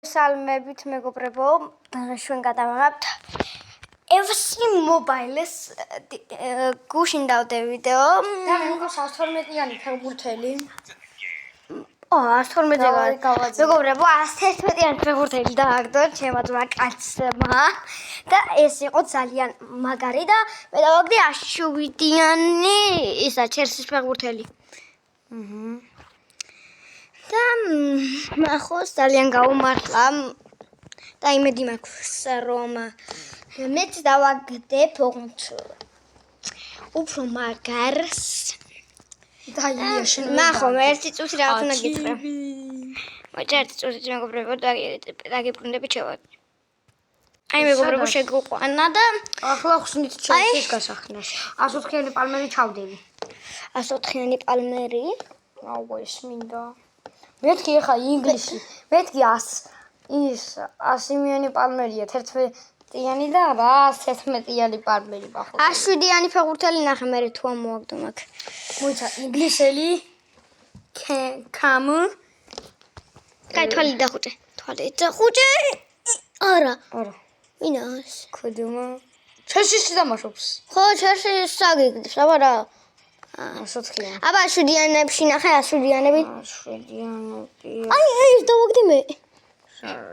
Salmებით მეგობრებო, ჩვენ გადავიღებთ FC Mobile-ის გუშინ დავდე ვიდეო. და მე მგონი 112-იანი ფეხბურთელი. 112-იანი. მეგობრებო, 111-იანი ფეხბურთელი დააგდო ჩემო ძმა კაცმა და ეს იყო ძალიან მაგარი და მე დავაგდე 107-იანი ისა ჩელსის ფეხბურთელი. და მახოს ძალიან გაუმართლა და იმედი მაქვს რომ მეც დავაგდებ უფრო მაგარს და იაში მახო მე ერთი წუთი რაღაც უნდა გიწრე მოიცა ერთი წუთი მეგობრებო დაგიბრუნდები ჩევად აი მეგობრებო შეგუყვანა და ახლა ხსნით ჩელსის გასახნაში 104-იანი პალმერი ჩავდები 104-იანი პალმერი აუ ეს მინდა მეთქი ხა ინგლისი მეთქი ის 100-იანი პალმერია 11-იანი და 111-იანი პალმერი ბახო 107-იანი ფეხბურთელი ნახე მე თუ ამოაგდო მაგ მოიცა ინგლისელი კამუ კაი თვალი დახუჭე არა ვინას ქოდომა ჩელსის დამაშობს ხო ჩელსის საგიგდებს აბა რა 104-იანი აბა 7-იანებში ნახე 107-იანები 7-იანები აი დავაგდე მე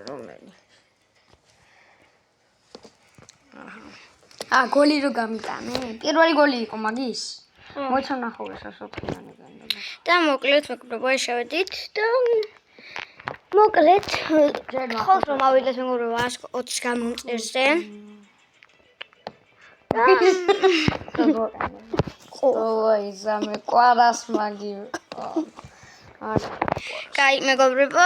რომელი გოლი რო გამიტანე პირველი გოლი იყო მაგის მოიცა ნახავ ეს 104-იანი და მოკლედ მეგობრებო შევედით და მოკლედ ხო რომ ავიდეთ მეგობრებო 120 გამომწერზე ой ზამე კვარას მაგი კაი მეგობრებო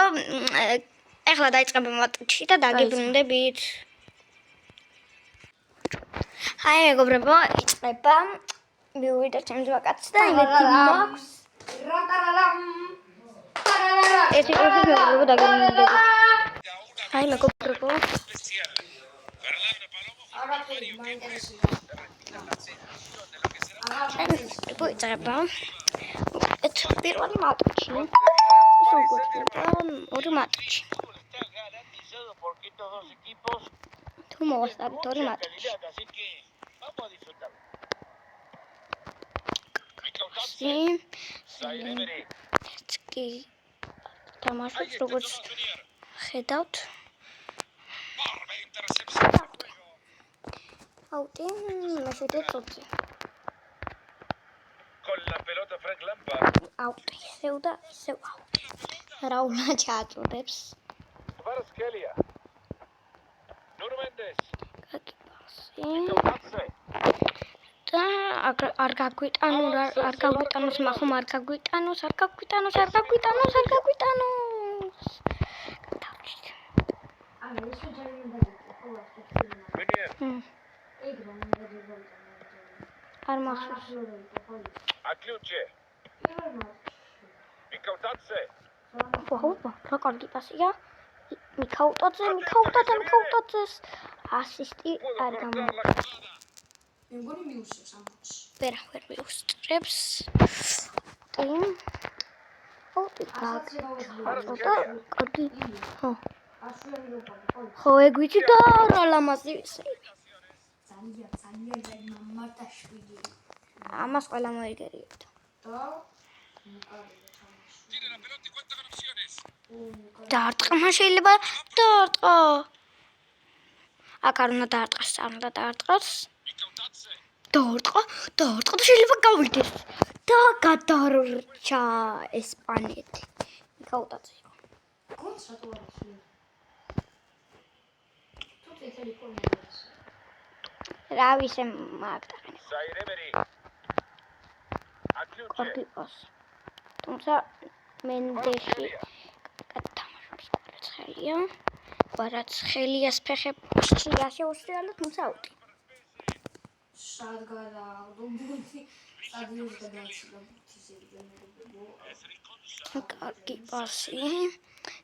ეხლა დაიწყება მატჩი და დაგიბრუნდებით აი მეგობრებო იწყება მივიდა ჩემს ვაკაც და იმედი მაქვს ერთი წუთი მეგობრებო დაგიბრუნდებით აი მეგობრებო იწყება პირველი მატჩი ორი მატჩი თუ მოვასწავლეთ ორი მატჩი კი თამაშობს როგორც ხედავთ აუტი მეშვიდე წუთი აუტი სევდა რაულა ჩააწოდებს და არ გაგვიტანოს მახომ არ გაგვიტანოს არ მახსოვს ვაუ რა კარგი პასია მიქაუტაძეს ასისტი არ გამოვიდა მე მგონი მიუსწრებს ამ მატჩს ვერ მიუსწრებს კარგი ხო ეგვიჩი და რა ლამაზი ძალიან მამარტაშვილი ამას ყველა მოიგერიებთ დაარტყა მან შეიძლება დაარტყა აქ არ უნდა დაარტყას უნდა დაარტყას დაარტყა და შეიძლება გავიდეს და გადარჩა ესპანეთი მიქაუტაძე რა ვისე მაგდახენე კარგი პასი თუმცა მენდეში გადამაშობს ცხელია ვარაც ხელიას ფეხებში შეუსწრიალა თუმცა აუტი შად გადააგდო ბუთი სტადიონს გადააჭრა ბუთიზებზე მეგობრებო კარგი პასი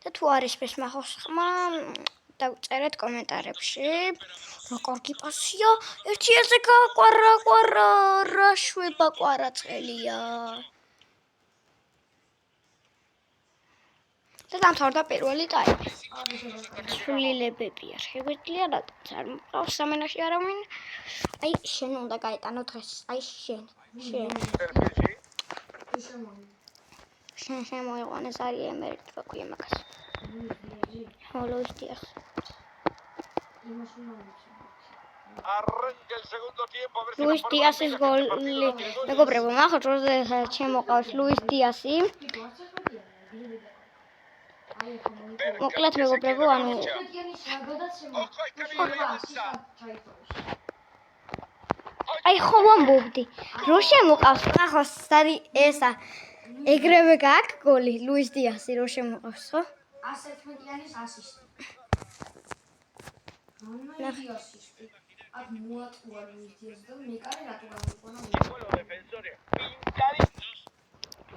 და თუ არის ეს მახოს ხმა დავწერეთ კომენტარებში რა კარგი პასია ერთიაზე გაყვარა რა შვება ყვარა ცხელია და დამთავრდა პირველი ტაიმი. ცვლილებებია შეგვიძლია, რატომაც არ მყავს სამენაში არავინ. აი, შენ უნდა გაეტანო დღეს. აი, შენ. შენ მოიყვანეს არის ემერიტ, რა ქვია მაგას. ლუის დიას. Arranca el segundo tiempo, a ver si ლუის დიასის გოლი. მეგობრებო, ახლა როდესაც შემოყავს ლუის დიასი. მოკლედ მეგობრებო, ანუ აი ხო ვამბობდი, რო შემოყავს ახლა არის ესა ეგრევე გაქვს გოლი ლუის დიასი რო შემოყავს, ხო? 111-იანის ასისტი. ასისტი. აქ მოატყუა ლუის დიას და მეკარე რატო გამოიყვანა? los defensores pintaditos.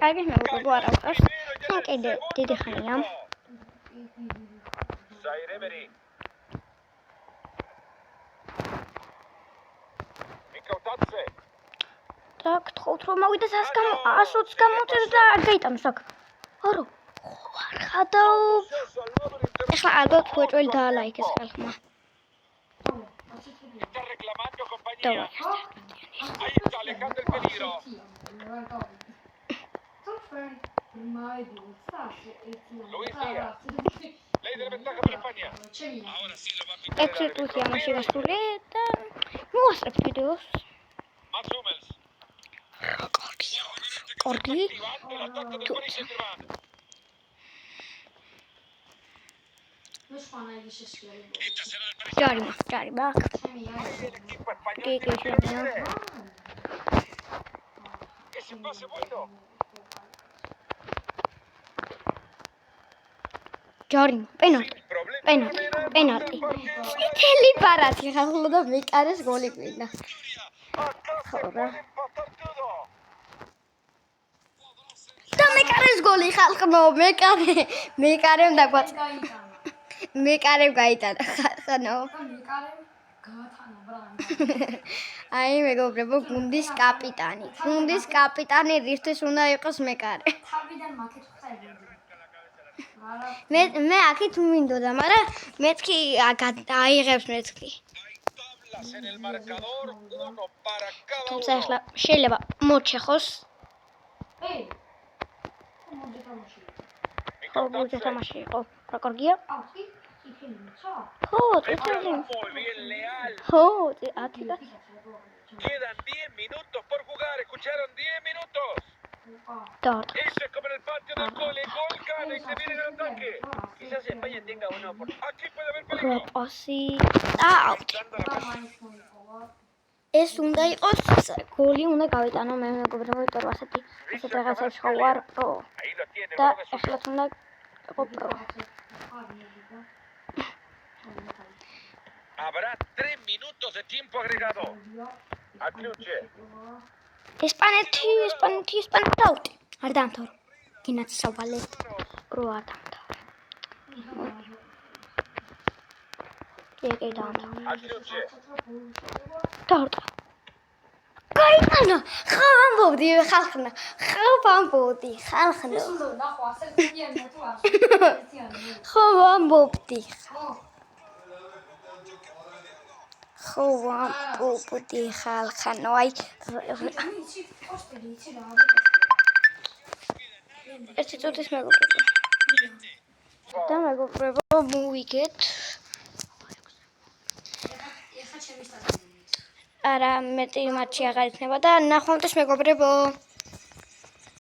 კარგი მეგობრებო, არ ავყავს. მან კიდე დიდი ხანია. Zaire Emery. Mikautadze. და გთხოვთ რომ მოვიდეს 120 გამოწეს და არ გაიტანოს აქ. არო. არ ხადა. ეხლა ალბათ უეჭველი დაალაიქეს ხალხმა. Está reclamando compañía. Ahí está alejando el peligro. Luis Díaz. Ley de ventaja para España. Ahora sí lo va a pintar. 6 წუთი ამაში გასული და მოასწრებთ ვიდეოს. Mats Hummels. Corgi. Activando el ataque del Paris Saint-Germain. Este será el Paris. ჯარი მაგ. El equipo español ¿Qué tiene que señor? vencer. Ese pase bueno. ჯარი პენალტი. Sin problema. პენალტი. წითელი პარათი ხალხო და მეკარეს გოლი გვინდა. Acá se puede empatar todo. და მეკარეს გოლი ხალხო, მეკარემ დაგვაწყდა. მეკარემ გაიტანა ხალხო. აი მეგობრებო, გუნდის კაპიტანი. გუნდის კაპიტანი რისთვის უნდა იყოს მეკარე. თავიდან მაქეთ ხვდები. მე აქეთ მინდოდა, მაგრამ მეთქი აიღებს მეთქი. Hay tablas en el marcador. Uno para cada თუმცა uno. ახლა შეიძლება მოჩეხოს. ეი. მოდი თამაში. ხო, ბუჯა თამაში იყო. რა კარგია? აუ, იქნები ცა? ხო, წითელი. Muy bien, Leal. ხო, 10 და Quedan 10 minutos por jugar. ¿Escucharon? 10 minutos. დავარტყა. Eso es como en el patio del cole. Gol gana y se viene el ataque. Quizás España tenga uno por... Aquí puede haber peligro. რა პასი. აუტ. ეს უნდა იყოს გოლი, უნდა გავიტანო მე მეგობრებო, იმიტომ რომ ასეთი რაღაცებში ხო ვარ პრო. Ahí lo tiene. და uno de sus- ახლა უნდა იყო პრო. Habrá 3 minutos de tiempo agregado. Atluche. ესპანეთი დაუტი. არ დამთავრდა. გინაც სავალე პრო არ დამთავრდა. კი დამთავრდა. Atluche. დავარტყა. გაიტანა. ხო ვამბობდი ხალხნა. ნახო 111-იანი თუ არ 111-იანი. ხო ვამბობდი. ხო ვამბობდი ხალხანო, აი იცი, პოსტერი იცი რა არის? ერთი წუთის მეგობრებო. და მეგობრებო, მოვიგეთ. ეხა ჩემი სტატუსი. არა, მეტი მატჩი აღარ იქნება და ნახვამდის მეგობრებო.